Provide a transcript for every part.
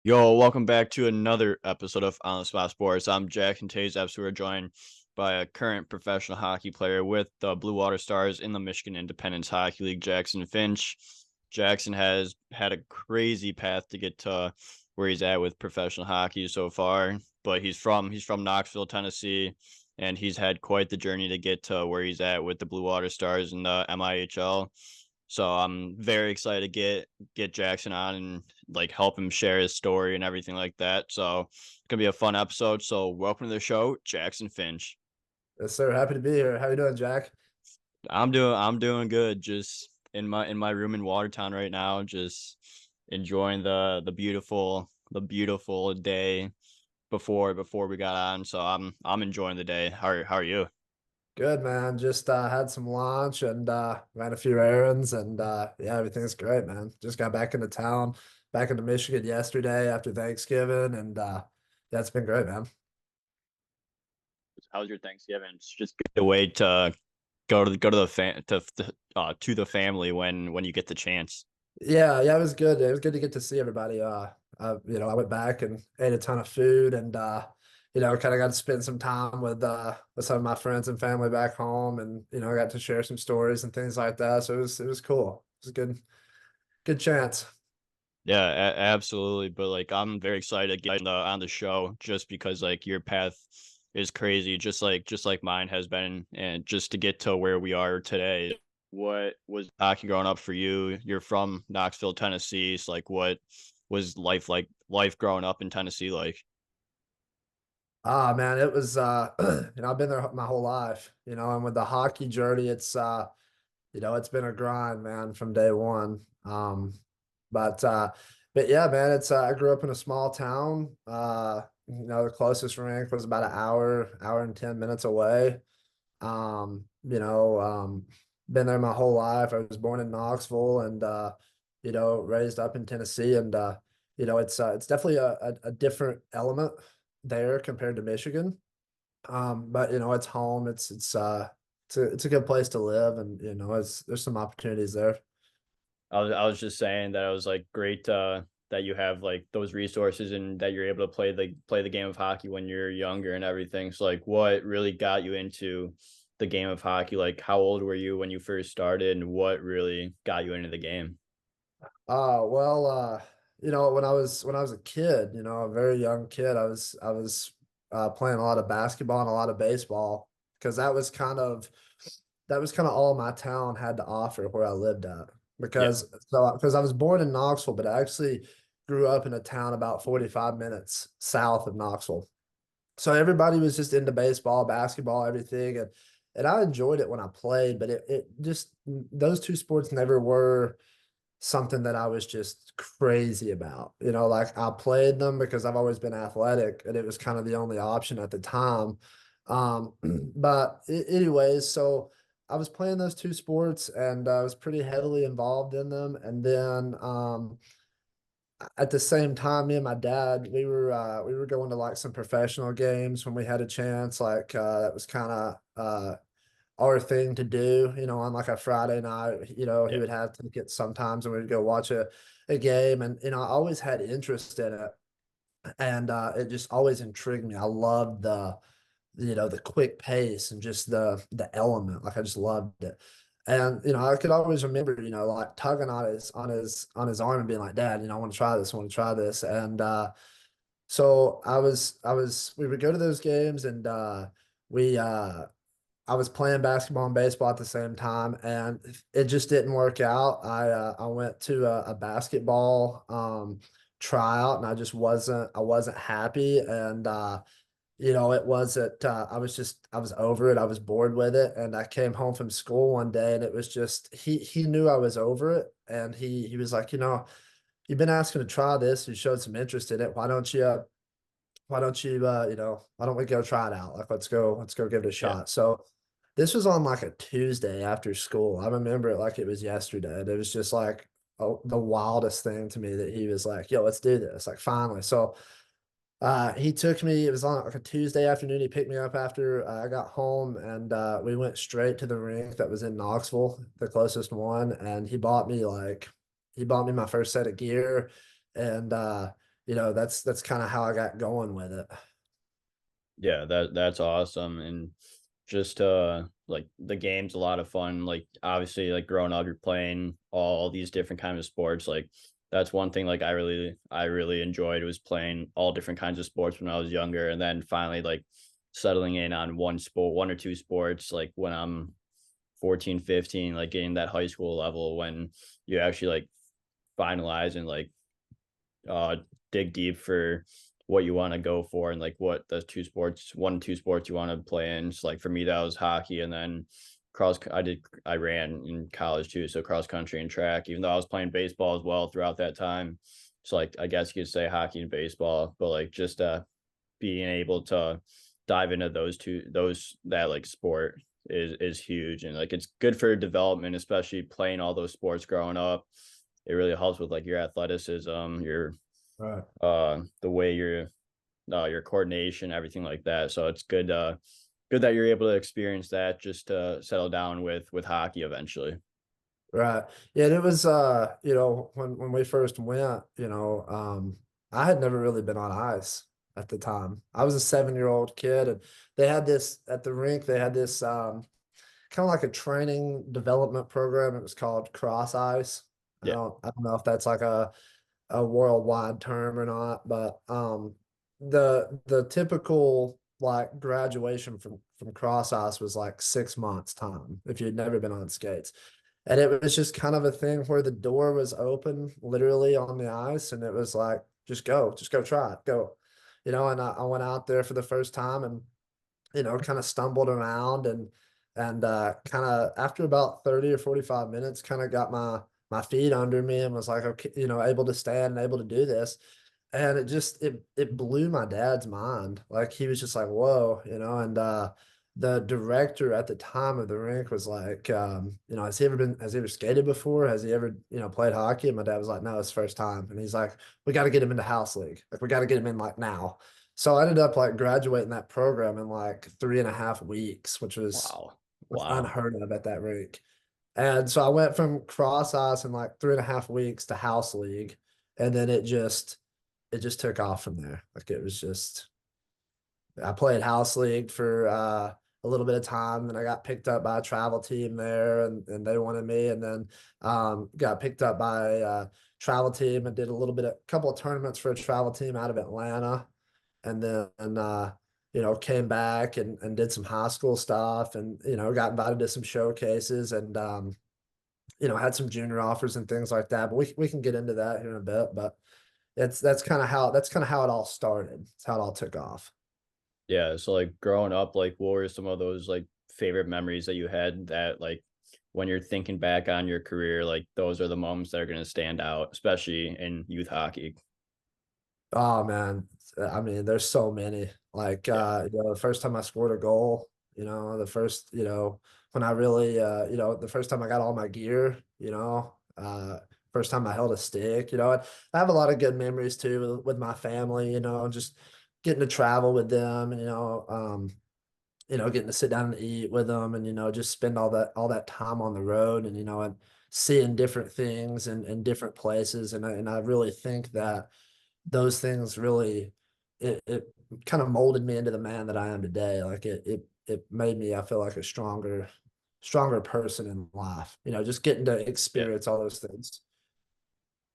Yo, welcome back to another episode of On the Spot Sports. I'm Jack, and today's episode we're joined by a current professional hockey player with the Blue Water Stars in the Michigan Independence Hockey League, Jackson Finch. Jackson has had a crazy path to get to where he's at with professional hockey so far, but he's from Knoxville, Tennessee, and he's had quite the journey to get to where he's at with the Blue Water Stars in the MIHL. So I'm very excited to get Jackson on and like help him share his story and everything like that. So it's gonna be a fun episode. So welcome to the show, Jackson Finch. Yes, sir. Happy to be here. How you doing, Jack? I'm doing good. Just in my room in Watertown right now, just enjoying the beautiful day before we got on. So I'm enjoying the day. How are you? Good, man. Just had some lunch and ran a few errands and yeah, everything's great, man. Just got back into town, back into Michigan yesterday after Thanksgiving and yeah, it's been great, man. How's your Thanksgiving? It's just good way to go to the to the family when you get the chance. Yeah, yeah, it was good. It was good to get to see everybody. I went back and ate a ton of food and kind of got to spend some time with some of my friends and family back home and I got to share some stories and things like that. So it was cool. It was a good chance. Yeah, absolutely. But like, I'm very excited to get on the show just because like your path is crazy, just like mine has been, and just to get to where we are today. What was hockey growing up for you? You're from Knoxville, Tennessee. So like, what was life growing up in Tennessee like? Ah, man, it was I've been there my whole life, and with the hockey journey, it's been a grind, man, from day one. But uh but yeah, man, it's I grew up in a small town. The closest rink was about an hour and 10 minutes away. Um, you know, um, been there my whole life. I was born in Knoxville and raised up in Tennessee and it's definitely a different element there compared to Michigan. But it's home. It's a good place to live and there's some opportunities there. I was just saying that it was like great that you have like those resources and that you're able to play the game of hockey when you're younger and everything. So like what really got you into the game of hockey? Like how old were you when you first started and what really got you into the game? Well, when I was a kid, a very young kid, I was playing a lot of basketball and a lot of baseball because that was kind of all my town had to offer where I lived at. Yeah. Because I was born in Knoxville, but I actually grew up in a town about 45 minutes south of Knoxville. So everybody was just into baseball, basketball, everything, and I enjoyed it when I played, but it just those two sports never were something that I was just crazy about. Like I played them because I've always been athletic and it was kind of the only option at the time. Anyways, so I was playing those two sports and I was pretty heavily involved in them. And then at the same time, me and my dad, we were going to like some professional games when we had a chance. Like that was kind of our thing to do, on like a Friday night. He Yeah. would have tickets sometimes and we'd go watch a game. And, I always had interest in it. And it just always intrigued me. I loved the quick pace and just the element. Like I just loved it. And I could always remember, like tugging on his arm and being like, Dad, I want to try this, I want to try this. And so we would go to those games and we I was playing basketball and baseball at the same time, and it just didn't work out. I went to a basketball tryout, and I wasn't happy, and it wasn't. I was over it. I was bored with it, and I came home from school one day, and it was just he knew I was over it, and he was like, you've been asking to try this. You showed some interest in it. Why don't we go try it out? Like, let's go give it a Yeah. shot. So this was on like a Tuesday after school. I remember it like it was yesterday. And it was just like the wildest thing to me that he was like, yo, let's do this. Like finally. So he took me, it was on like a Tuesday afternoon. He picked me up after I got home and we went straight to the rink that was in Knoxville, the closest one. And he bought me my first set of gear and that's kind of how I got going with it. Yeah, that's awesome. And just like the game's a lot of fun. Like obviously like growing up you're playing all these different kinds of sports. Like that's one thing like I really enjoyed was playing all different kinds of sports when I was younger, and then finally like settling in on one sport, one or two sports like when I'm 14, 15, like getting that high school level when you actually like finalize and like uh dig deep for what you want to go for and like what the two sports, one two sports you want to play in. So like for me that was hockey, and then I ran in college too, so cross country and track, even though I was playing baseball as well throughout that time. So like I guess you could say hockey and baseball, but like just being able to dive into those that like sport is huge, and like it's good for development, especially playing all those sports growing up. It really helps with like your athleticism, your Right. the way your coordination, everything like that. So it's good that you're able to experience that just to settle down with hockey eventually. Right. Yeah, and it was when we first went, I had never really been on ice at the time. I was a 7-year-old kid, and they had this at the rink, they had this kind of like a training development program. It was called cross ice. Yeah. I don't know if that's like a worldwide term or not, but the typical like graduation from cross ice was like 6 months time if you'd never been on skates. And it was just kind of a thing where the door was open literally on the ice, and it was like, just go try it, go. And I went out there for the first time, and kind of stumbled around, and kind of after about 30 or 45 minutes, kind of got my feet under me and was like, okay, able to stand and able to do this. And it blew my dad's mind. Like he was just like, whoa, and the director at the time of the rink was like, has he ever skated before? Has he ever, played hockey? And my dad was like, no, it's first time. And he's like, we got to get him into house league. Like we got to get him in like now. So I ended up like graduating that program in like 3.5 weeks, which Wow. was Wow. unheard of at that rink. And so I went from cross ice in like 3.5 weeks to house league, and then it just took off from there. Like it was just I played house league for a little bit of time, then I got picked up by a travel team there, and they wanted me, and then got picked up by a travel team and did a couple of tournaments for a travel team out of Atlanta, and then came back and did some high school stuff, and got invited to some showcases, and had some junior offers and things like that. But we can get into that here in a bit. But that's kind of how it all started. It's how it all took off. Yeah. So like growing up, like what were some of those like favorite memories that you had that like when you're thinking back on your career, like those are the moments that are going to stand out, especially in youth hockey? Oh man, I mean, there's so many. Like Yeah. the first time I scored a goal, when I really the first time I got all my gear, first time I held a stick, and I have a lot of good memories too with my family, just getting to travel with them, and getting to sit down and eat with them, and just spend all that time on the road, and and seeing different things and different places, and I really think that those things really it kind of molded me into the man that I am today. Like it made me, I feel like, a stronger person in life. Just getting to Yeah. experience all those things.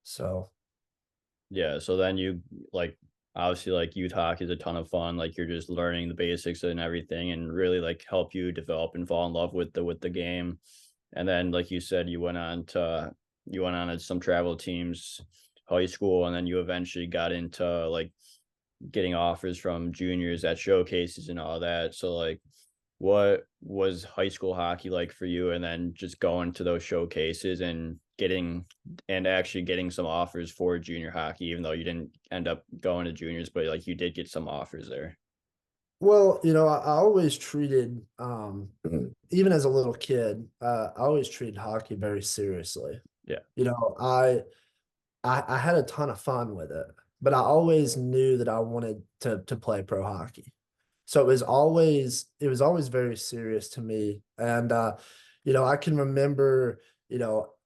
So Yeah, so then you like obviously like youth hockey is a ton of fun. Like you're just learning the basics and everything and really like help you develop and fall in love with the game. And then like you said, you went on to some travel teams, high school, and then you eventually got into like getting offers from juniors at showcases and all that. So like what was high school hockey like for you? And then just going to those showcases and actually getting some offers for junior hockey, even though you didn't end up going to juniors, but like you did get some offers there. well, I always treated even as a little kid, I always treated hockey very seriously. Yeah. You know, I had a ton of fun with it, but I always knew that I wanted to play pro hockey. So it was always very serious to me. And I can remember,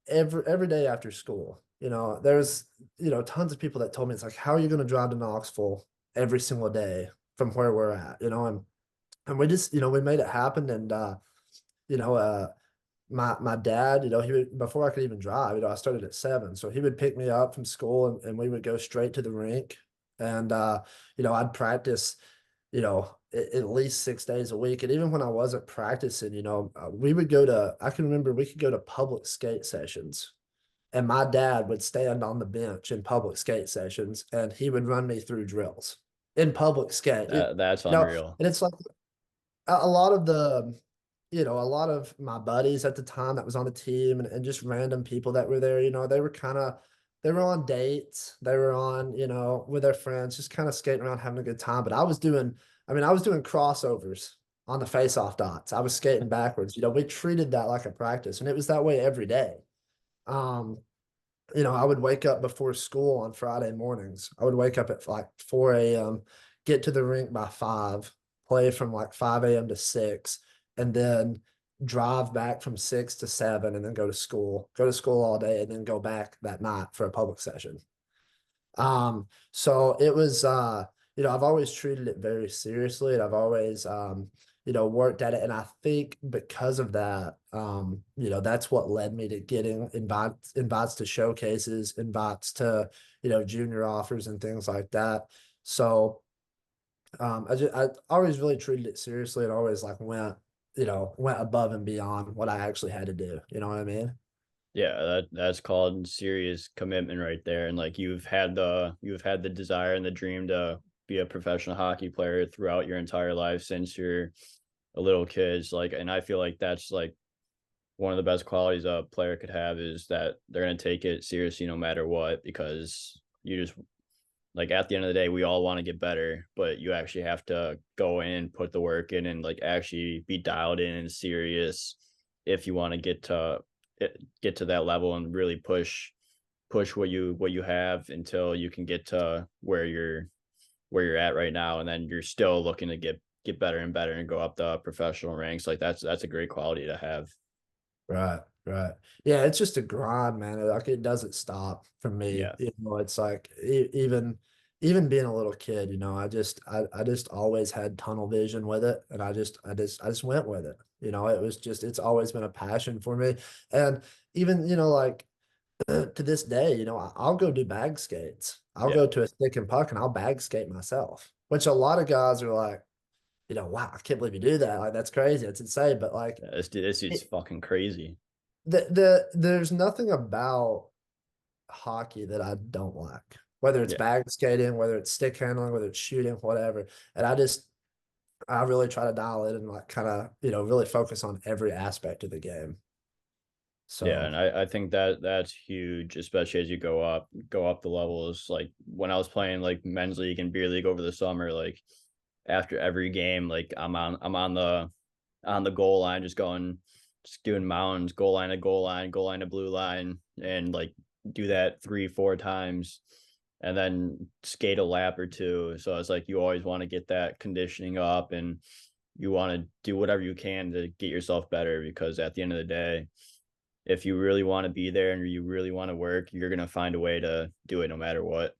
every day after school, there's tons of people that told me it's like, how are you going to drive to Knoxville every single day from where we're at, and we just, we made it happen. And, you know, uh, my dad, he would, before I could even drive, I started at 7. So he would pick me up from school, and we would go straight to the rink. And, I'd practice, at least 6 days a week. And even when I wasn't practicing, we would I can remember we could go to public skate sessions, and my dad would stand on the bench in public skate sessions, and he would run me through drills in public skate. That's unreal. And it's like a lot of a lot of my buddies at the time that was on the team, and just random people that were there, they were on dates, they were on, with their friends, just kind of skating around, having a good time. But I was doing crossovers on the face-off dots. I was skating backwards. We treated that like a practice, and it was that way every day. Um, I would wake up before school on Friday mornings. I would wake up at like 4 a.m., get to the rink by 5, play from like 5 a.m. to 6, and then drive back from 6 to 7, and then go to school all day, and then go back that night for a public session. So it was, I've always treated it very seriously, and I've always, worked at it. And I think because of that, that's what led me to getting invites to showcases, invites to, junior offers and things like that. So, I always really treated it seriously, and always like went above and beyond what I actually had to do. You know what I mean? Yeah, that's called serious commitment right there. And like you've had the desire and the dream to be a professional hockey player throughout your entire life since you're a little kid. Like, and I feel like that's like one of the best qualities a player could have is that they're gonna take it seriously no matter what, because you just like at the end of the day, we all want to get better, but you actually have to go in, put the work in, and like actually be dialed in and serious if you want to get to that level and really push what you have until you can get to where you're at right now, and then you're still looking to get better and better and go up the professional ranks. Like that's a great quality to have. Right, right. Yeah, it's just a grind, man. Like it doesn't stop for me. Yeah. It's like even being a little kid, I just always had tunnel vision with it, and I just went with it. It's always been a passion for me. And even, like to this day, I'll go do bag skates. I'll Yeah. go to a stick and puck, and I'll bag skate myself, which a lot of guys are like, wow, I can't believe you do that. Like that's crazy. It's insane. But like Yeah, this dude's fucking crazy. there's nothing about hockey that I don't like. Whether it's Yeah. bag skating, whether it's stick handling, whether it's shooting, whatever. And I really try to dial it and like kind of, really focus on every aspect of the game. Yeah, So and I think that that's huge, especially as you go up the levels. Like when I was playing like men's league and beer league over the summer, like after every game, like I'm on the goal line, just doing mountains, goal line to goal line, goal line to blue line, and like do that 3, 4 times, and then skate a lap or two. So it's like you always want to get that conditioning up, and you want to do whatever you can to get yourself better, because at the end of the day, if you really want to be there and you really want to work, you're gonna find a way to do it no matter what.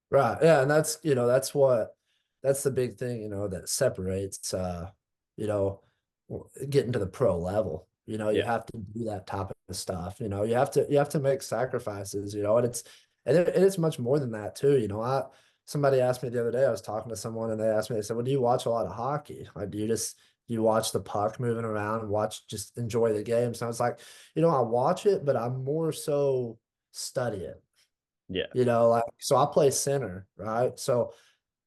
right. Yeah, and that's the big thing, that separates you know, getting to the pro level. You Yeah, have to do that type of stuff. You have to make sacrifices, and it's much more than that too. I somebody asked me the other day, I was talking to someone, and they asked me, they said, well, do you watch a lot of hockey? Like do you watch the puck moving around and just enjoy the game? So I was like, I watch it, but I more so study it. yeah, Like, so I play center, right? So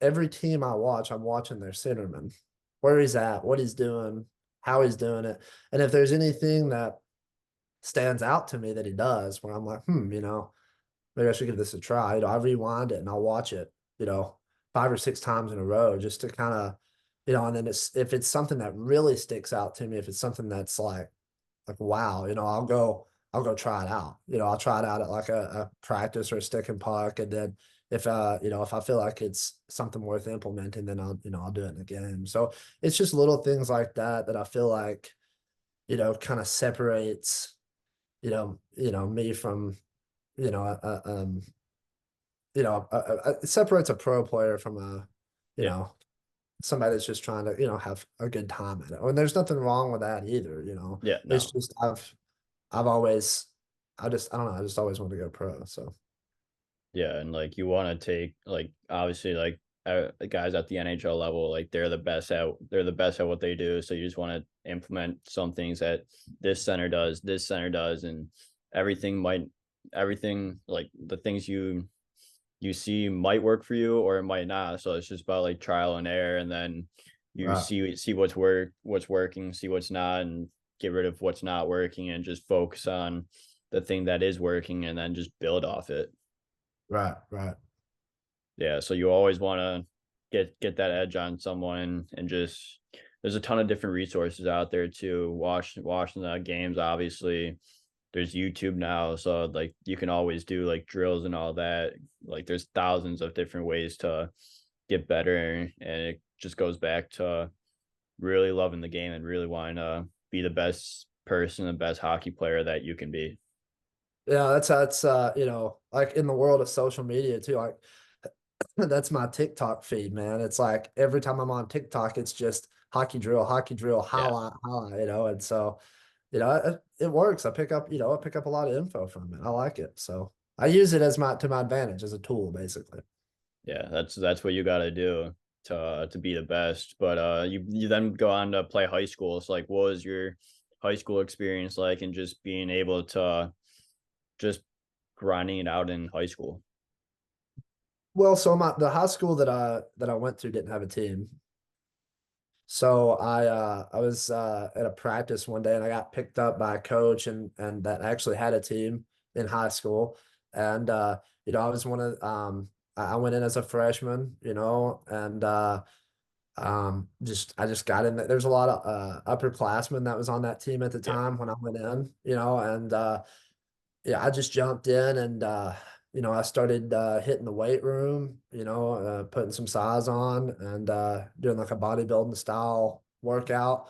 every team I watch, I'm watching their centerman, where he's at, what he's doing, how he's doing it. And if there's anything that stands out to me that he does, where I'm like, maybe I should give this a try. I rewind it and I'll watch it, 5 or 6 times in a row, just to kind of, and then if it's something that really sticks out to me, if it's something that's like wow, I'll go try it out. I'll try it out at like a practice or a stick and puck, and then if I feel like it's something worth implementing, then I'll do it in the game. So it's just little things like that that I feel like, kind of separates, me from, you know, a, it separates a pro player from you Yeah. know, somebody that's just trying to, have a good time at it. And there's nothing wrong with that either. Yeah. It's No. just I've always I don't know, I just always wanted to go pro. So Yeah, and like you want to take like obviously like the guys at the NHL level, like they're the best at what they do. So you just want to implement some things that this center does, and everything might everything like the things you see might work for you or it might not. So it's just about like trial and error, and then you right, see what's working, see what's not, and get rid of what's not working, and just focus on the thing that is working, and then just build off it. right. Yeah, so you always want to get that edge on someone, and just there's a ton of different resources out there to watching the games. Obviously, there's YouTube now, so like you can always do like drills and all that. Like there's thousands of different ways to get better, and it just goes back to really loving the game and really wanting to be the best person, the best hockey player that you can be. Yeah, that's like in the world of social media too, like that's my TikTok feed, man. It's like every time I'm on TikTok, it's just hockey drill, Yeah. highlight, and so, it works. I pick up a lot of info from it. I like it. So I use it as my to my advantage as a tool, basically. Yeah, that's what you got to do to be the best. But you then go on to play high school. So like, what was your high school experience like, and just being able to just grinding it out in high school? Well, so the high school that I went to didn't have a team. So I was at a practice one day and I got picked up by a coach and that actually had a team in high school. And I was one of I went in as a freshman, and just I just got in there. There's a lot of upperclassmen that was on that team at the Yeah, time when I went in, and yeah, I just jumped in and I started hitting the weight room, putting some size on and doing like a bodybuilding style workout.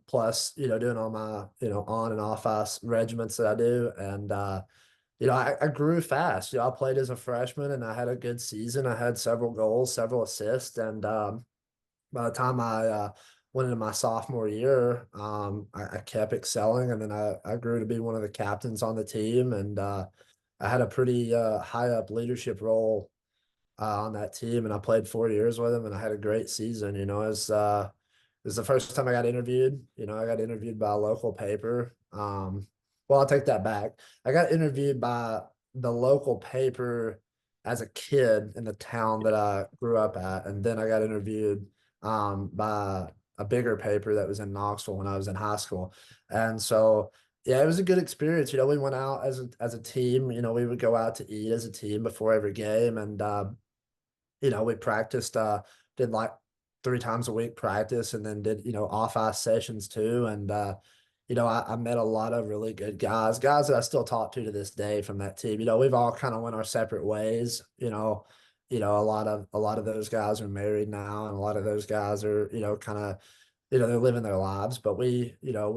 Plus, doing all my, on and off ice regiments that I do. And I grew fast. I played as a freshman and I had a good season. I had several goals, several assists, and by the time I went into my sophomore year, I kept excelling, and then I grew to be one of the captains on the team, and I had a pretty high up leadership role on that team, and I played 4 years with him, and I had a great season. It was the first time I got interviewed. I got interviewed by a local paper. Well, I'll take that back. I got interviewed by the local paper as a kid in the town that I grew up at, and then I got interviewed by a bigger paper that was in Knoxville when I was in high school. And so, yeah, it was a good experience. We went out as a team. We would go out to eat as a team before every game, and we practiced, did like 3 times a week practice, and then did off ice sessions too. And I met a lot of really good guys that I still talk to this day from that team. We've all kind of went our separate ways. A lot of those guys are married now, and a lot of those guys are kind of they're living their lives, but we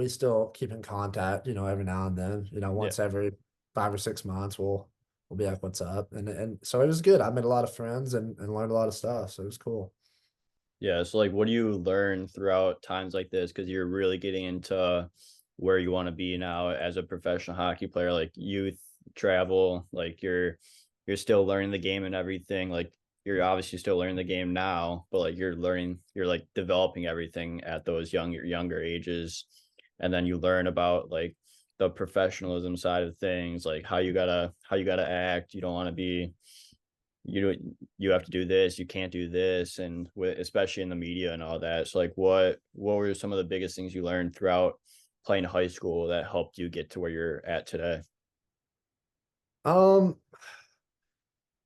still keep in contact, every now and then, yeah. once every 5 or 6 months, we'll be like, what's up? And so it was good. I made a lot of friends and learned a lot of stuff. So it was cool. Yeah, so like what do you learn throughout times like this? Because you're really getting into where you want to be now as a professional hockey player, like youth travel, like you're still learning the game and everything. Like you're obviously still learning the game now, but like you're like developing everything at those younger ages. And then you learn about like the professionalism side of things, like how you gotta act. You don't want to be you have to do this, you can't do this, and especially in the media and all that. So like what were some of the biggest things you learned throughout playing high school that helped you get to where you're at today? Um,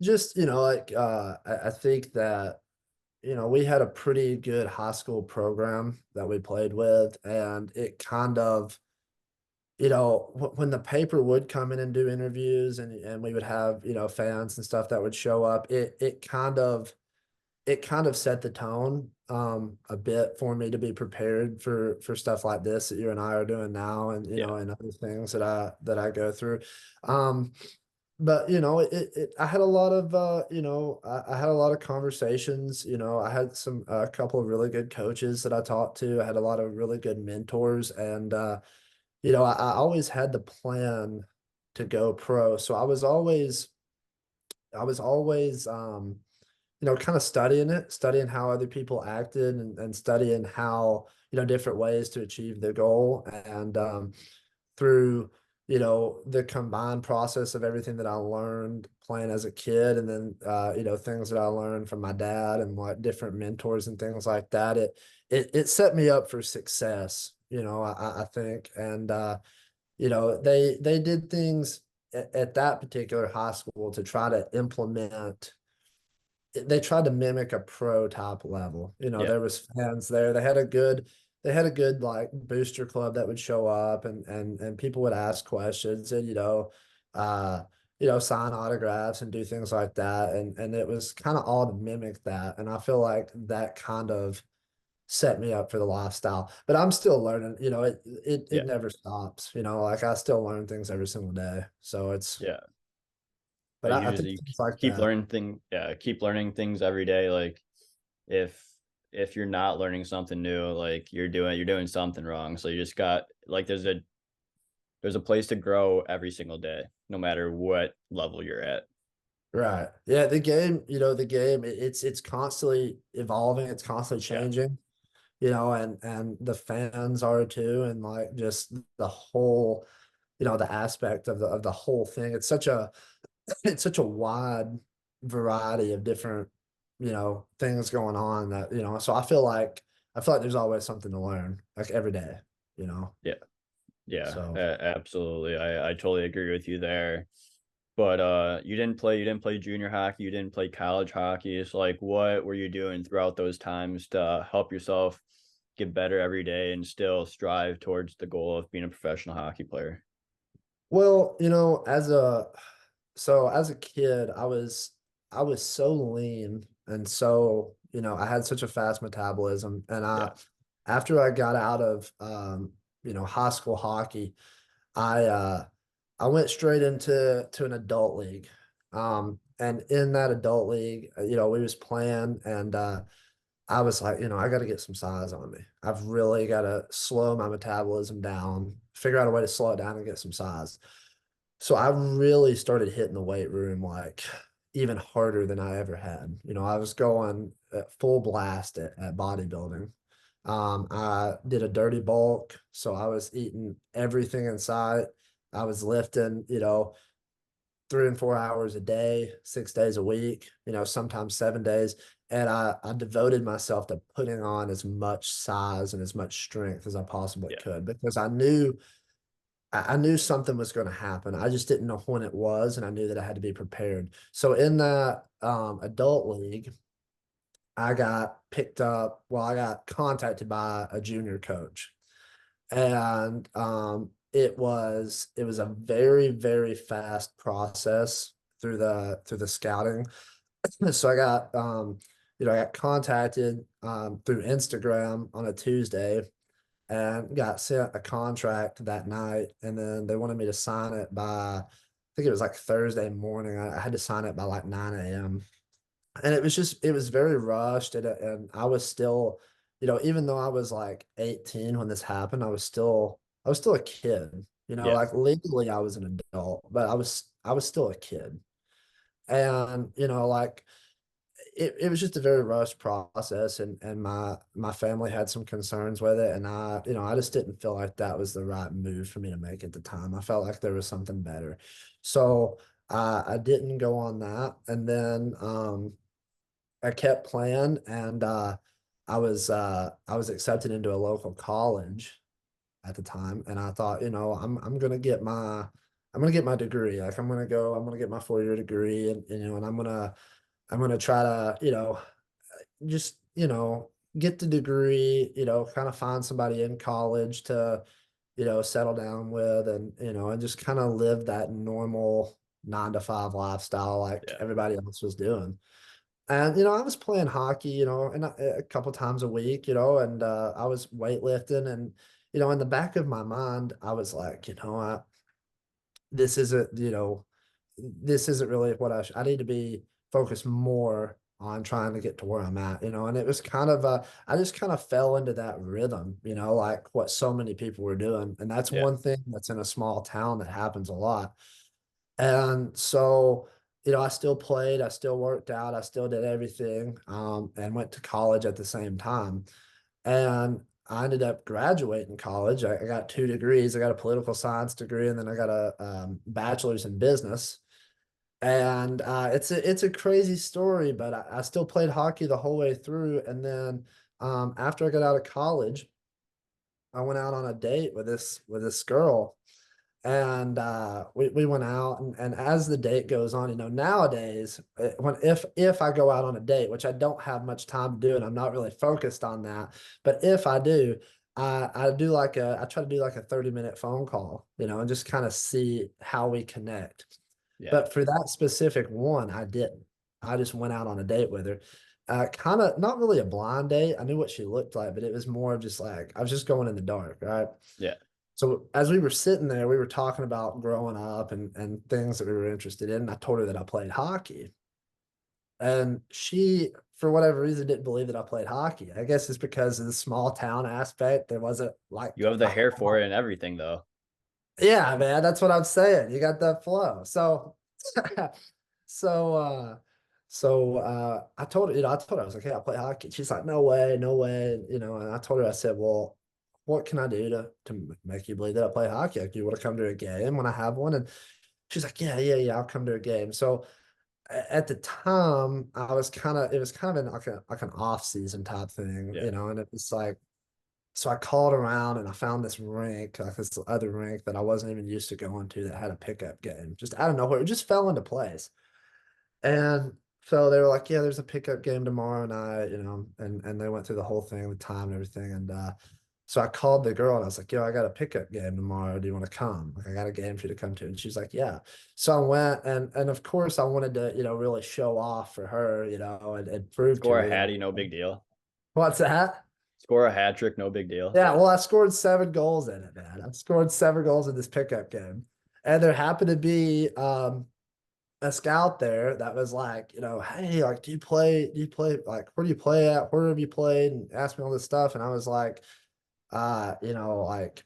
just, like, I think that, we had a pretty good high school program that we played with, and it kind of, when the paper would come in and do interviews and we would have, fans and stuff that would show up, it kind of set the tone a bit for me to be prepared for stuff like this that you and I are doing now, and Yeah. and other things that I go through. Um but I had a lot of I had a lot of conversations. I had a couple of really good coaches that I talked to. I had a lot of really good mentors, and I always had the plan to go pro. So I was always kind of studying how other people acted, and studying how, different ways to achieve their goal. And through, the combined process of everything that I learned playing as a kid, and then, things that I learned from my dad and what different mentors and things like that, it set me up for success, I think. And, they did things at that particular high school to try to implement they tried to mimic a pro top level. Yeah, There was fans there. They had a good like booster club that would show up, and people would ask questions, and uh sign autographs and do things like that. And it was kind of all to mimic that. And I feel like that kind of set me up for the lifestyle. But I'm still learning, it yeah, never stops, like I still learn things every single day. So yeah. but Like I think usually things like keep that. learning yeah, keep learning things every day. Like if if you're not learning something new, like you're doing something wrong. So you just got like there's a place to grow every single day, no matter what level you're at. Right. Yeah, the game, it's constantly evolving, it's constantly Yeah, changing, and the fans are too, and like just the whole, the aspect of the whole thing. It's such a wide variety of different, things going on that, so I feel like there's always something to learn, like every day, you know. yeah, yeah. So Absolutely. I totally agree with you there. But you didn't play junior hockey, you didn't play college hockey. So like what were you doing throughout those times to help yourself get better every day and still strive towards the goal of being a professional hockey player? well, as a kid, I was so lean, and so, I had such a fast metabolism. And Yeah, after I got out of high school hockey, I uh I went straight into an adult league. And in that adult league, we was playing, and I was like, I got to get some size on me. I've really got to slow my metabolism down, figure out a way to slow it down and get some size. So I really started hitting the weight room like even harder than I ever had. I was going at full blast at bodybuilding. I did a dirty bulk, so I was eating everything in sight. I was lifting, 3 and 4 hours a day, 6 days a week, sometimes 7 days. And I devoted myself to putting on as much size and as much strength as I possibly yeah, could, because I knew something was going to happen. I just didn't know when it was, and I knew that I had to be prepared. So in that adult league, I got picked up. Well, I got contacted by a junior coach, and it was a very, very fast process through the scouting. So I got contacted through Instagram on a Tuesday, and got sent a contract that night. And then they wanted me to sign it by, I think it was like Thursday morning. I had to sign it by like 9 a.m. And it was very rushed. And I was still, even though I was like 18 when this happened, I was still a kid. yeah, Like legally I was an adult, but I was still a kid. And, like it was just a very rushed process, and my family had some concerns with it. And I just didn't feel like that was the right move for me to make at the time. I felt like there was something better. So I didn't go on that. And then I kept playing, and I was accepted into a local college at the time. And I thought, I'm gonna get my degree. Like I'm gonna get my 4 year degree. And I'm gonna try to, just, get the degree, kind of find somebody in college to, settle down with, and just kind of live that normal 9 to 5 lifestyle like yeah, everybody else was doing. And, I was playing hockey, and a couple times a week, and I was weightlifting. And, in the back of my mind, I was like, this isn't, this isn't really what I need to be focused more on trying to get to where I'm at, and it was kind of I just kind of fell into that rhythm, like what so many people were doing. And that's Yeah. one thing that's in a small town that happens a lot. And so, I still played, I still worked out, I still did everything, and went to college at the same time. And I ended up graduating college. I got 2 degrees. I got a political science degree, and then I got a bachelor's in business. And it's a crazy story, but I still played hockey the whole way through. And then after I got out of college, I went out on a date with this girl, and we went out, and as the date goes on, nowadays when if I go out on a date, which I don't have much time to do and I'm not really focused on that, but if I do, I try to do like a 30-minute phone call, and just kind of see how we connect. Yeah. But for that specific one, I didn't. I just went out on a date with her. Kind of not really a blind date. I knew what she looked like, but it was more of just like I was just going in the dark, right? Yeah. So as we were sitting there, we were talking about growing up and things that we were interested in. And I told her that I played hockey. And she, for whatever reason, didn't believe that I played hockey. I guess it's because of the small town aspect. There wasn't You like have the a hair for it and everything, though. yeah, man, that's what I'm saying. You got that flow. So so I told her, I was like, hey, I play hockey. She's like, no way, no way. And I told her, I said, well, what can I do to make you believe that I play hockey? Like, you want to come to a game when I have one? And she's like, yeah, yeah, yeah, I'll come to a game. So at the time, it was kind of like an off season type thing, Yeah. and it was like, so I called around and I found this rink, like this other rink that I wasn't even used to going to, that had a pickup game just out of nowhere. It just fell into place. And so they were like, yeah, there's a pickup game tomorrow night, and they went through the whole thing with time and everything. And so I called the girl and I was like, yo, I got a pickup game tomorrow. Do you want to come? Like, I got a game for you to come to. And she's like, yeah. So I went, and of course I wanted to, really show off for her, and prove to Score a her that hattie, no big deal. what's that? Score a hat trick, no big deal. Yeah, well, I scored 7 goals in it, man. I scored 7 goals in this pickup game. And there happened to be a scout there that was like, hey, like, do you play, like, where do you play at? Where have you played? And asked me all this stuff. And I was like, like,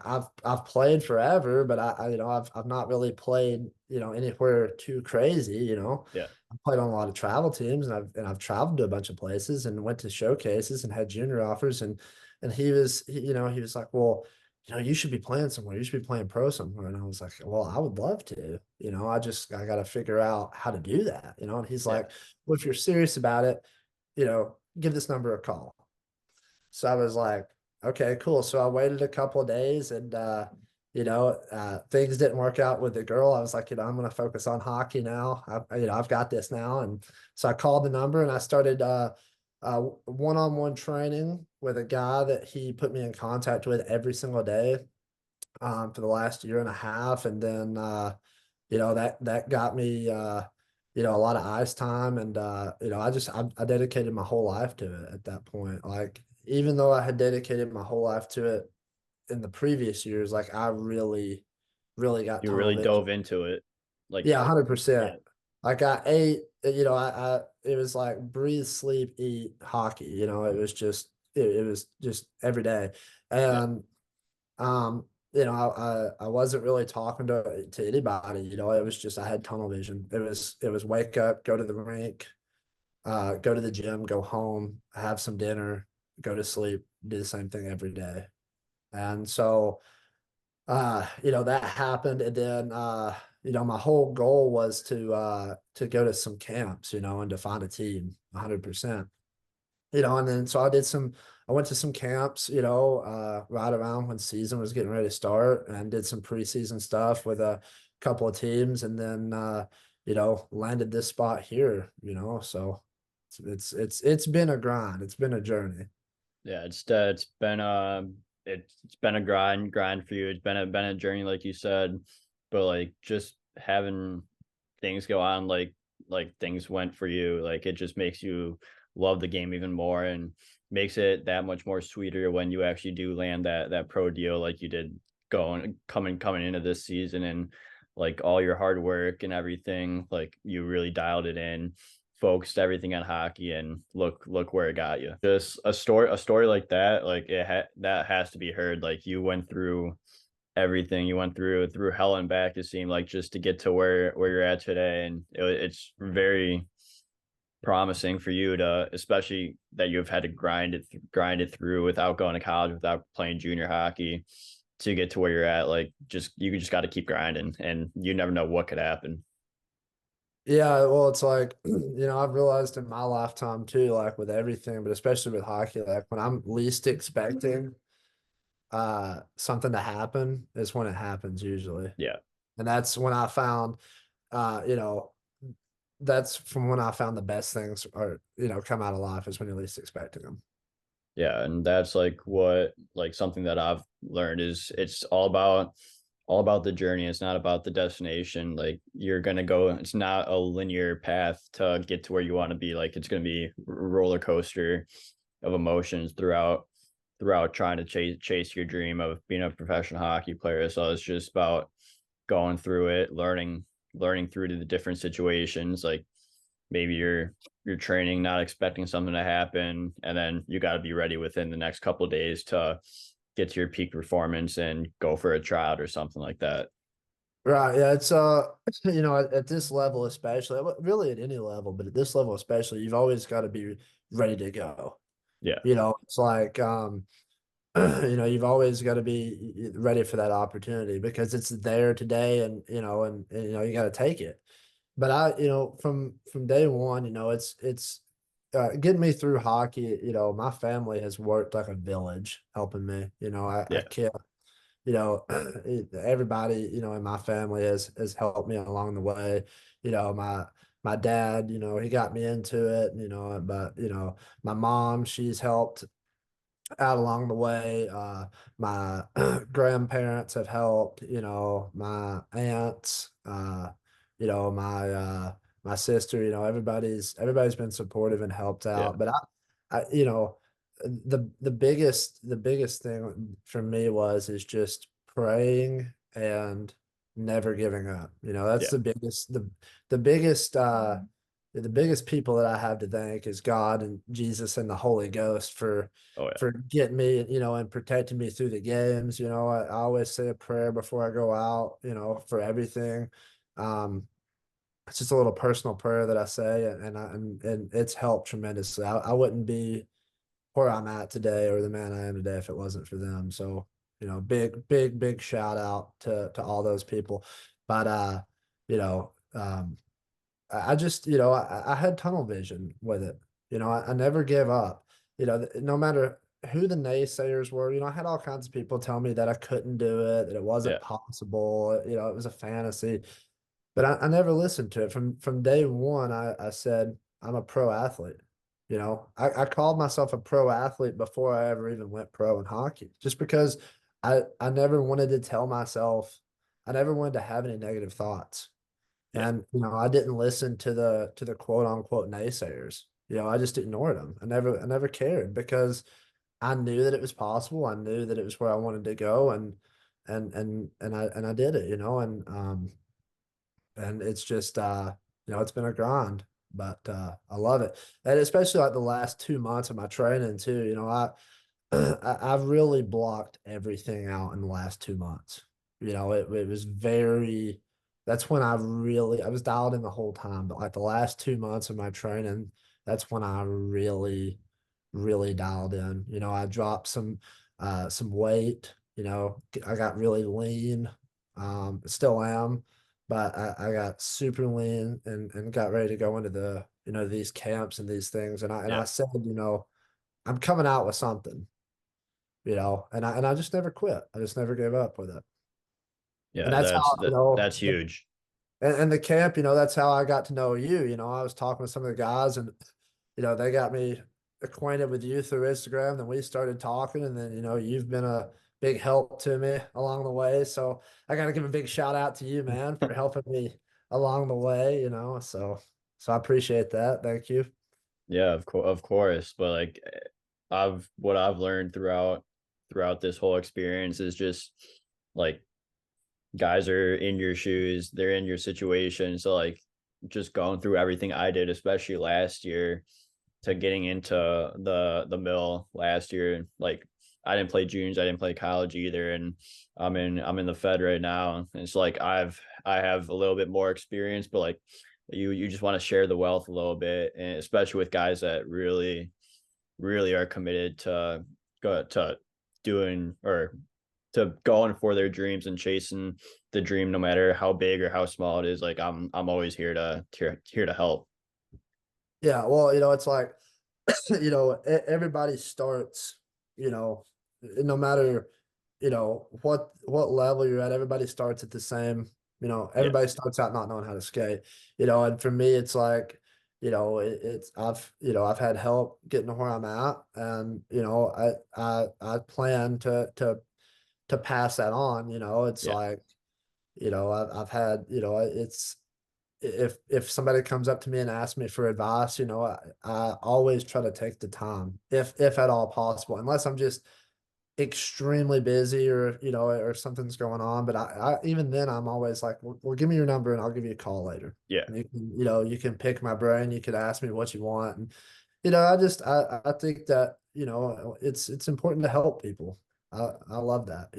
I've played forever, but I've not really played, anywhere too crazy, Yeah. I played on a lot of travel teams, and I've traveled to a bunch of places and went to showcases and had junior offers. And he was like, well, you should be playing somewhere. You should be playing pro somewhere. And I was like, well, I would love to, I got to figure out how to do that, and he's Yeah. like, well, if you're serious about it, give this number a call. So I was like, okay, cool. So I waited a couple of days, and things didn't work out with the girl. I was like, I'm gonna focus on hockey now. I've got this now. And so I called the number and I started one-on-one training with a guy that he put me in contact with every single day for the last year and a half. And then that got me a lot of ice time. And I dedicated my whole life to it at that point. Like, even though I had dedicated my whole life to it in the previous years, like, I really, really got You tunnel really vision. dove into it. Like, Yeah, yeah. 100%. Like, I ate, it was like breathe, sleep, eat hockey. It was just every day. Yeah. And I wasn't really talking to anybody. It was just, I had tunnel vision. It was wake up, go to the rink, go to the gym, go home, have some dinner, go to sleep, do the same thing every day. And so that happened. And then my whole goal was to go to some camps, and to find a team 100%. And then so I went to some camps, right around when season was getting ready to start, and did some preseason stuff with a couple of teams. And then landed this spot here, so it's been a grind. It's been a journey. Yeah, it's been a grind for you. It's been a journey, like you said, but like just having things go on like things went for you, like it just makes you love the game even more and makes it that much more sweeter when you actually do land that pro deal like you did coming into this season. And like all your hard work and everything, like you really dialed it in, focused everything on hockey, and look where it got you. Just a story like that, like that has to be heard. Like you went through everything, you went through hell and back, it seemed like, just to get to where you're at today. And it's very promising for you to, especially that you've had to grind it through without going to college, without playing junior hockey, to get to where you're at. Like, just you just got to keep grinding, and you never know what could happen. Yeah, well, it's like, I've realized in my lifetime too, like with everything, but especially with hockey, like when I'm least expecting something to happen is when it happens usually. Yeah. And that's when I found uh, you know, that's from when I found the best things are, come out of life is when you're least expecting them. Yeah, and that's like what, like something that I've learned is it's all about the journey. It's not about the destination. Like you're gonna go. It's not a linear path to get to where you want to be. Like it's gonna be a roller coaster of emotions throughout trying to chase your dream of being a professional hockey player. So it's just about going through it, learning through to the different situations. Like maybe you're training, not expecting something to happen, and then you got to be ready within the next couple of days to get to your peak performance and go for a tryout or something like that. Right. Yeah. It's at this level especially, well, really at any level, but at this level especially, you've always got to be ready to go. Yeah. It's like you've always got to be ready for that opportunity because it's there today and you got to take it. But from day one, it's getting me through hockey. My family has worked like a village helping me. I Yeah. can't, everybody, in my family has helped me along the way. My dad, he got me into it, but my mom, she's helped out along the way. My grandparents have helped, my aunts, my sister, everybody's been supportive and helped Yeah. out. But the biggest thing for me is just praying and never giving up. That's Yeah. the biggest people that I have to thank is God and Jesus and the Holy Ghost Oh yeah. for getting me, and protecting me through the games. I always say a prayer before I go out, for everything. Um, it's just a little personal prayer that I say, and it's helped tremendously. I wouldn't be where I'm at today or the man I am today if it wasn't for them. So, big, big, big shout out to all those people. But you know, I just, I had tunnel vision with it. I never gave up. No matter who the naysayers were, I had all kinds of people tell me that I couldn't do it, that it wasn't Yeah. possible, it was a fantasy. But I never listened to it. From day one, I said, I'm a pro athlete. I called myself a pro athlete before I ever even went pro in hockey, just because I never wanted to tell myself, I never wanted to have any negative thoughts. Yeah. And I didn't listen to the quote unquote naysayers. I just ignored them. I never cared because I knew that it was possible. I knew that it was where I wanted to go, and I did it. And it's just it's been a grind, but I love it. And especially like the last 2 months of my training too. I've really blocked everything out in the last 2 months. It was very, that's when I was dialed in the whole time, but like the last 2 months of my training, that's when I really, really dialed in. I dropped some weight, I got really lean, still am, but I got super lean and got ready to go into these camps and these things. And I Yeah. said, I'm coming out with something, and I just never quit. I just never gave up with it. And Yeah. that's That's how, that's huge. and the camp, that's how I got to know you. I was talking with some of the guys and, they got me acquainted with you through Instagram. Then we started talking and then, you've been a big help to me along the way. So I got to give a big shout out to you, man, for helping me along the way, so I appreciate that. Thank you. Yeah, of course. But like what I've learned throughout this whole experience is just like guys are in your shoes, they're in your situation. So like just going through everything I did, especially last year, to getting into the mill last year. Like I didn't play juniors, I didn't play college either, and I'm in the Fed right now. And it's like I have a little bit more experience, but like you just want to share the wealth a little bit, and especially with guys that really are committed to go to doing or to going for their dreams and chasing the dream, no matter how big or how small it is. Like I'm always here to help. Yeah, well, it's like, everybody starts, you know, no matter, what level you're at, everybody starts at the same, Yeah, everybody starts out not knowing how to skate, and for me, it's like, I've had help getting to where I'm at, and, I plan to pass that on, it's yeah, like, I've had, it's, if somebody comes up to me and asks me for advice, I always try to take the time, if at all possible, unless I'm just extremely busy or or something's going on. But I even then I'm always like, well, give me your number and I'll give you a call later. yeah. And you can pick my brain. You could ask me what you want, and I think that it's important to help people. I love that.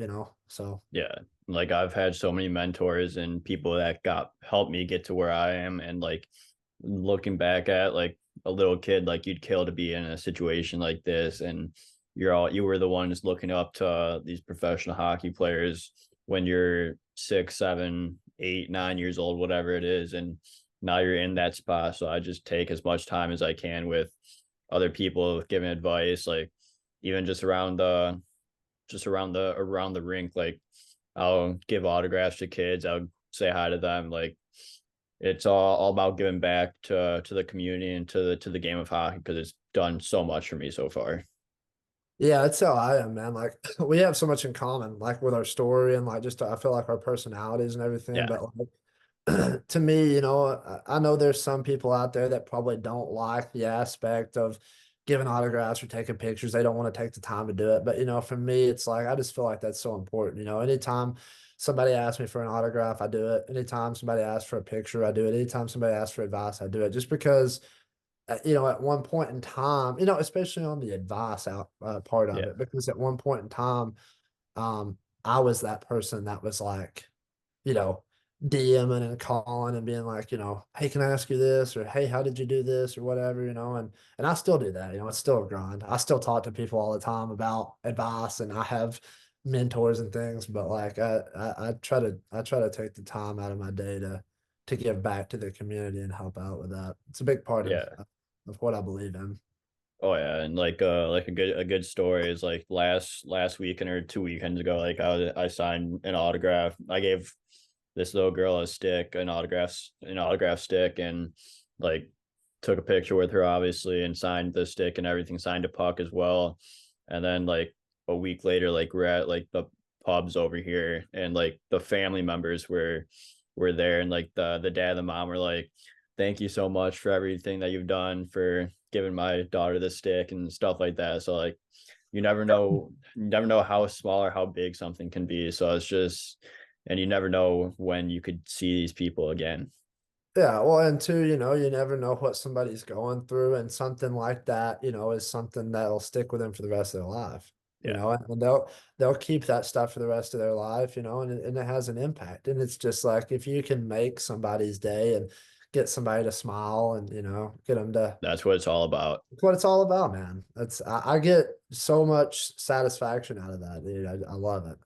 So Yeah. Like I've had so many mentors and people that got helped me get to where I am. And like looking back at like a little kid, like you'd kill to be in a situation like this. And you were the ones looking up to these professional hockey players when you're 6, 7, 8, 9 years old, whatever it is. And now you're in that spot. So I just take as much time as I can with other people giving advice, like even just around the rink. Like I'll give autographs to kids. I'll say hi to them. Like it's all about giving back to the community and to the game of hockey because it's done so much for me so far. yeah, that's how I am, man. Like we have so much in common, like with our story and like just I feel like our personalities and everything. Yeah, But like to me, I know there's some people out there that probably don't like the aspect of giving autographs or taking pictures. They don't want to take the time to do it. But for me, it's like I just feel like that's so important. Anytime somebody asks me for an autograph, I do it. Anytime somebody asks for a picture, I do it. Anytime somebody asks for advice, I do it. Just because at one point in time, especially on the advice out part of yeah. it, because at one point in time, I was that person that was like, you know, DMing and calling and being like, hey, can I ask you this? Or hey, how did you do this? Or whatever, and I still do that, it's still a grind. I still talk to people all the time about advice and I have mentors and things, but like I try to take the time out of my day to give back to the community and help out with that. It's a big part Yeah. of what I believe in. Oh yeah, and like a good story is like last weekend or 2 weekends ago, like I signed an autograph. I gave this little girl a stick, an autograph stick, and like took a picture with her obviously and signed the stick and everything, signed a puck as well. And then like a week later, like we're at like the pubs over here, and like the family members were there, and like the dad and the mom were like, thank you so much for everything that you've done for giving my daughter the stick and stuff like that. So like you never know how small or how big something can be. So it's just, and you never know when you could see these people again. Yeah, well, and two, you never know what somebody's going through, and something like that, is something that'll stick with them for the rest of their life. Yeah, And they'll keep that stuff for the rest of their life, and it has an impact. And it's just like if you can make somebody's day and get somebody to smile and get them to that's what it's all about. it's what it's all about, man. I get so much satisfaction out of that, dude. I love it.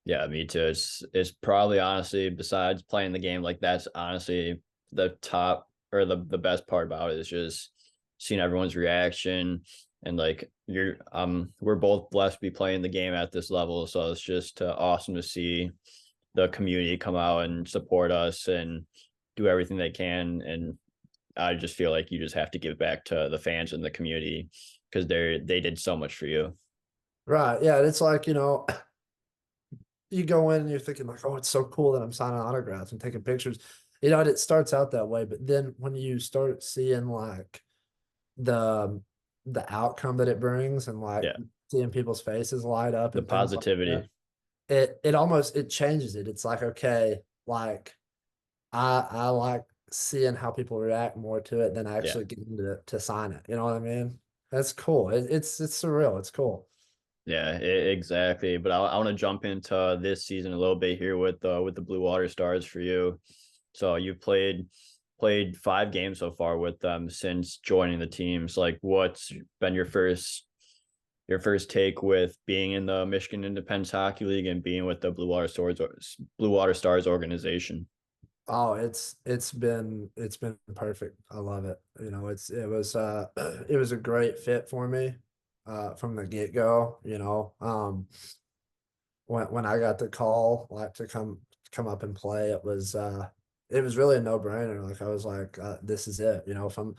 Yeah, me too. It's probably honestly, besides playing the game, like that's honestly the top or the best part about it is just seeing everyone's reaction. And like we're both blessed to be playing the game at this level. So it's just awesome to see the community come out and support us and do everything they can. And I just feel like you just have to give back to the fans and the community because they did so much for you. Right. Yeah. And it's like, you go in and you're thinking like, oh, it's so cool that I'm signing autographs and taking pictures. And it starts out that way, but then when you start seeing like the the outcome that it brings and like Yeah, seeing people's faces light up the and things like that. positivity. it almost it changes it. It's like, okay, like I like seeing how people react more to it than Yeah. actually getting to sign it. You know what I mean? That's cool. It's surreal. It's cool. Yeah, exactly. But I want to jump into this season a little bit here with the Blue Water Stars for you. So you've played 5 games so far with them since joining the teams. Like, what's been your first take with being in the Michigan Independence Hockey League and being with the Blue Water Stars organization? Oh, it's been perfect. I love it. You know, it was it was a great fit for me from the get-go, you know. When I got the call like to come up and play, it was really a no-brainer. Like I was like, this is it, you know, from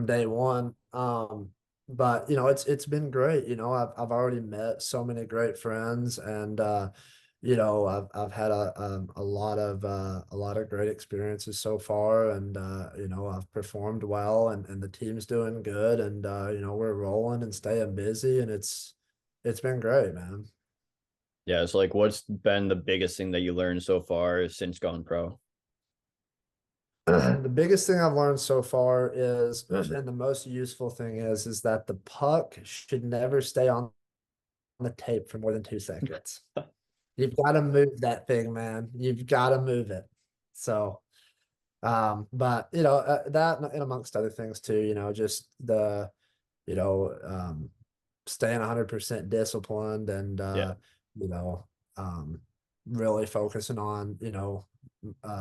day one. But you know, it's been great. You know, I've already met so many great friends, and you know, I've had a lot of great experiences so far, and you know, I've performed well, and the team's doing good, and you know, we're rolling and staying busy, and it's been great, man. Yeah, so like what's been the biggest thing that you learned so far since going pro? The biggest thing I've learned so far is, and the most useful thing is that the puck should never stay on the tape for more than 2 seconds. You've got to move that thing, man. You've got to move it. So, but you know, that and amongst other things too, you know, just you know, staying 100% disciplined and, Yeah. you know, um, really focusing on, you know,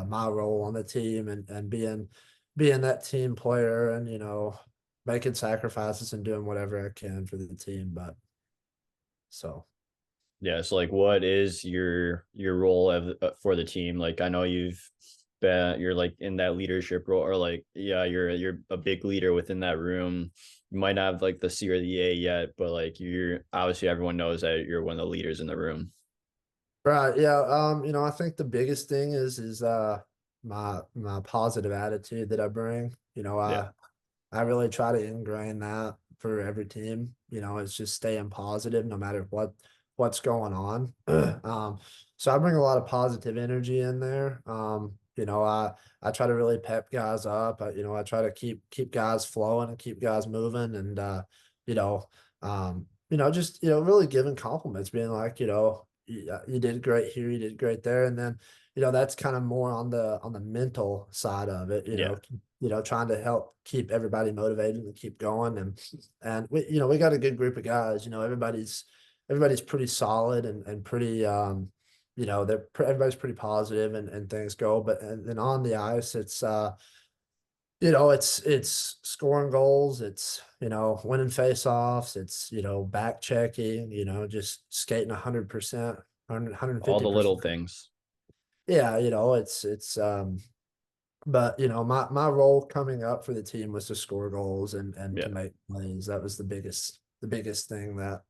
my role on the team and being that team player and, you know, making sacrifices and doing whatever I can for the team. But so. Yeah, so like what is your role for the team? Like I know you're like in that leadership role or like yeah, you're a big leader within that room. You might not have like the C or the A yet, but like you're obviously everyone knows that you're one of the leaders in the room. Right. Yeah. You know, I think the biggest thing is my positive attitude that I bring. You know, Yeah. I really try to ingrain that for every team. You know, it's just staying positive no matter what's going on. So I bring a lot of positive energy in there. You know, I try to really pep guys up. You know, I try to keep guys flowing and keep guys moving and you know, just really giving compliments, being like, you know, you did great here, you did great there, and then that's kind of more on the mental side of it. Yeah. Trying to help keep everybody motivated and keep going. And we got a good group of guys. Everybody's pretty solid and pretty everybody's pretty positive and things go. But and then on the ice, it's scoring goals, it's winning face-offs, it's back checking, just skating 100%, All the little 150%. things. Yeah, it's but my role coming up for the team was to score goals and to Yeah. make plays. That was the biggest thing that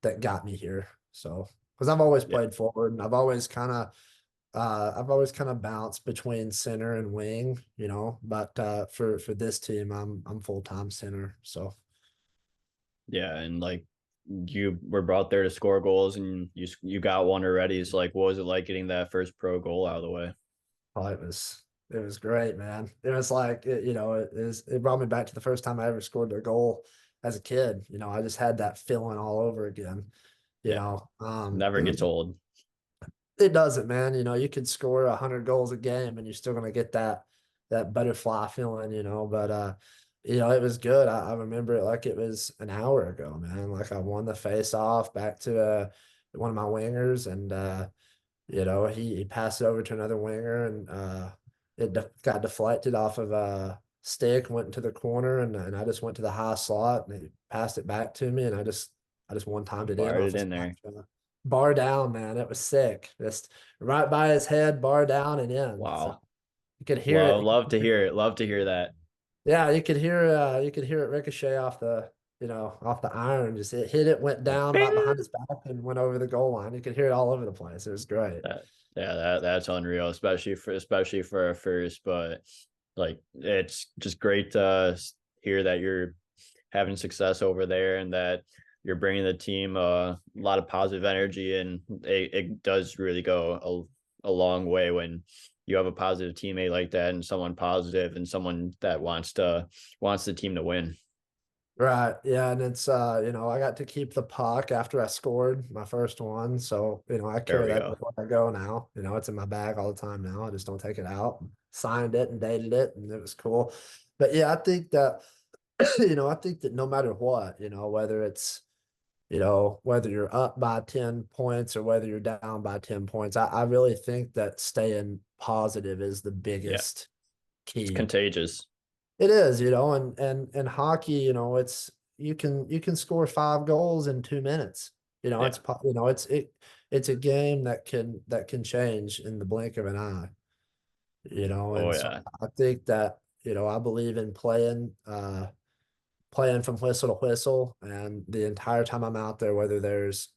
that got me here. So because I've always Yeah. played forward and I've always kind of bounced between center and wing, but for this team I'm full-time center. So Yeah, and like you were brought there to score goals and you got one already. So like what was it like getting that first pro goal out of the way? oh, it was great, man. It was like it brought me back to the first time I ever scored a goal as a kid. I just had that feeling all over again. You Yeah. know, Never gets old. it doesn't, man. You could score 100 goals a game and you're still gonna get that butterfly feeling. But it was good. I remember it like it was an hour ago, man. Like I won the face off back to one of my wingers, and he passed it over to another winger, and got deflected off of a stick, went into the corner, and I just went to the high slot, and he passed it back to me, and I just one timed it in Fired off it his in back there. shot. Bar down, man. It was sick. Just right by his head, bar down and in. So Wow. you could hear Love it. love to hear it. Love to hear that. Yeah, you could hear it ricochet off the iron. Just it hit it, went Like down right behind bing. his back and went over the goal line. You could hear it all over the place. It was great. That yeah, that's unreal, especially for a first. But like it's just great to hear that you're having success over there and that you're bringing the team a lot of positive energy, and it does really go a long way when you have a positive teammate like that and someone positive and someone that wants the team to win. Right. Yeah. And it's I got to keep the puck after I scored my first one. So, I There carry we that go. everywhere I go now. It's in my bag all the time now. I just don't take it out. Signed it and dated it, and it was cool. But yeah, I think that, I think that no matter what, whether it's, whether you're up by 10 points or whether you're down by 10 points, I really think that staying positive is the Yeah, biggest it's key. contagious. It is, and hockey, it's you can score 5 goals in 2 minutes. Yeah. It's a game that can change in the blink of an eye. Oh And so yeah. I think that, I believe in playing from whistle to whistle, and the entire time I'm out there, whether there's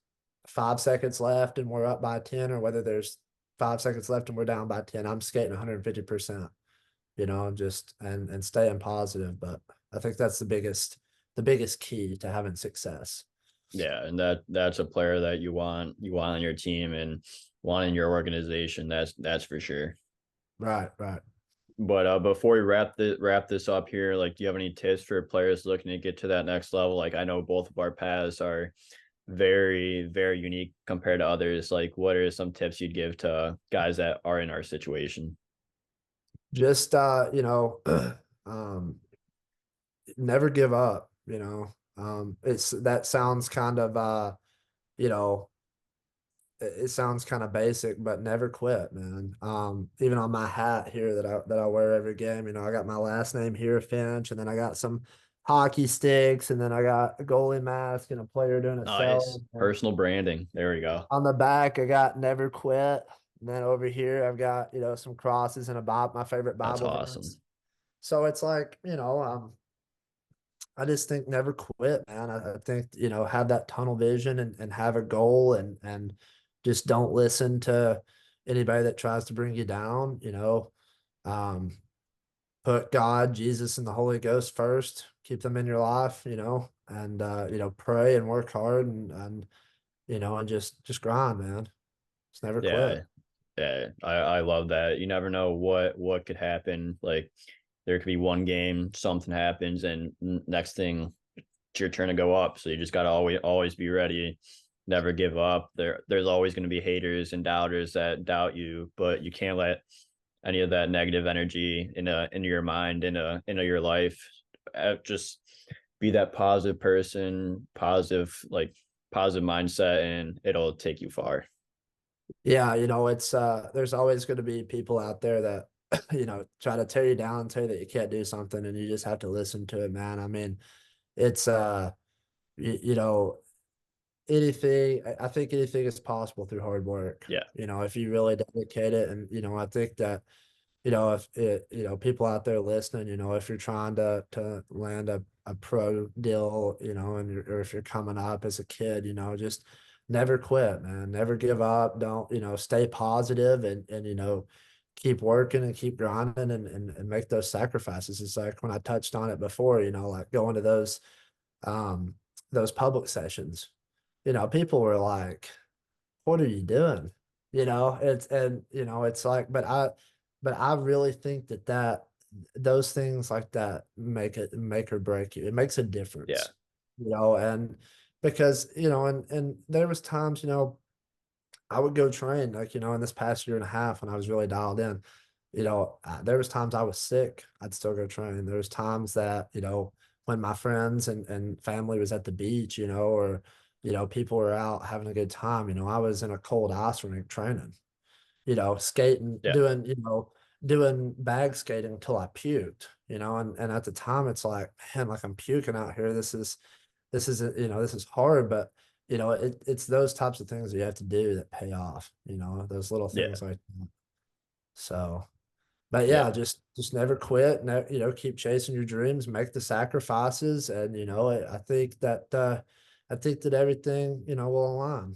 5 seconds left and we're up by 10, or whether there's 5 seconds left and we're down by 10, I'm skating 150%, just and staying positive. But I think that's the biggest key to having success. Yeah, and that's a player that you want on your team and want in your organization. That's for sure. Right, right. But before we wrap this up here, like, do you have any tips for players looking to get to that next level? Like, I know both of our paths are very, very unique compared to others. Like, what are some tips you'd give to guys that are in our situation? Just um, never give up. It's that sounds kind of you know, it sounds kind of basic, but never quit, man. Even on my hat here that I wear every game, I got my last name here, Finch, and then I got some hockey sticks, and then I got a goalie mask and a player doing a Nice sell. And personal branding. There we go. on the back, I got never quit. And then over here, I've got, some crosses and a Bible, my favorite That's Bible verse. awesome. So it's like, I just think never quit, man. I think, have that tunnel vision and have a goal, and just don't listen to anybody that tries to bring you down, um, put God, Jesus, and the Holy Ghost first, keep them in your life, and pray and work hard, and just grind, man. Just never quit. Yeah, yeah. I love that. You never know what could happen. Like, there could be one game, something happens, and next thing it's your turn to go up. So you just gotta always be ready. Never give up. There's always going to be haters and doubters that doubt you, but you can't let any of that negative energy into your mind, into your life. Just be that positive person, positive mindset, and it'll take you far. Yeah, it's there's always going to be people out there that try to tear you down, tell you that you can't do something, and you just have to listen to it, man. I mean, it's anything. I think anything is possible through hard work. Yeah, If you really dedicate it, and I think that if people out there listening, if you're trying to land a pro deal, or if you're coming up as a kid, just never quit, man. Never give up. Don't, stay positive, and keep working and keep grinding, and make those sacrifices. It's like when I touched on it before, like going to um those public sessions. People were like, what are you doing? It's like, but I really think that those things like that make or break you. It makes a yeah, difference, and because, and there was times, I would go train, like, in this past year and a half when I was really dialed in, there was times I was sick, I'd still go train. There was times that, when my friends and family was at the beach, or, people were out having a good time, I was in a cold ice rink training, skating, yeah, doing bag skating until I puked, and at the time it's like, man, like I'm puking out here. This is hard, but it's those types of things that you have to do that pay off, those little yeah, things like that. So, but yeah, yeah, just never quit. Keep chasing your dreams, make the sacrifices, and I think that everything will align.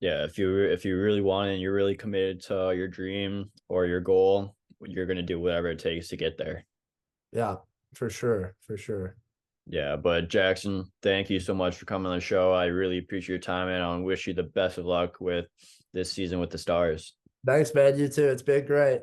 yeah. If you really want it and you're really committed to your dream or your goal, you're gonna do whatever it takes to get there. Yeah, for sure, for sure. Yeah, but Jackson, thank you so much for coming on the show. I really appreciate your time, and I wish you the best of luck with this season with the Stars. Thanks, man. You too. It's been great.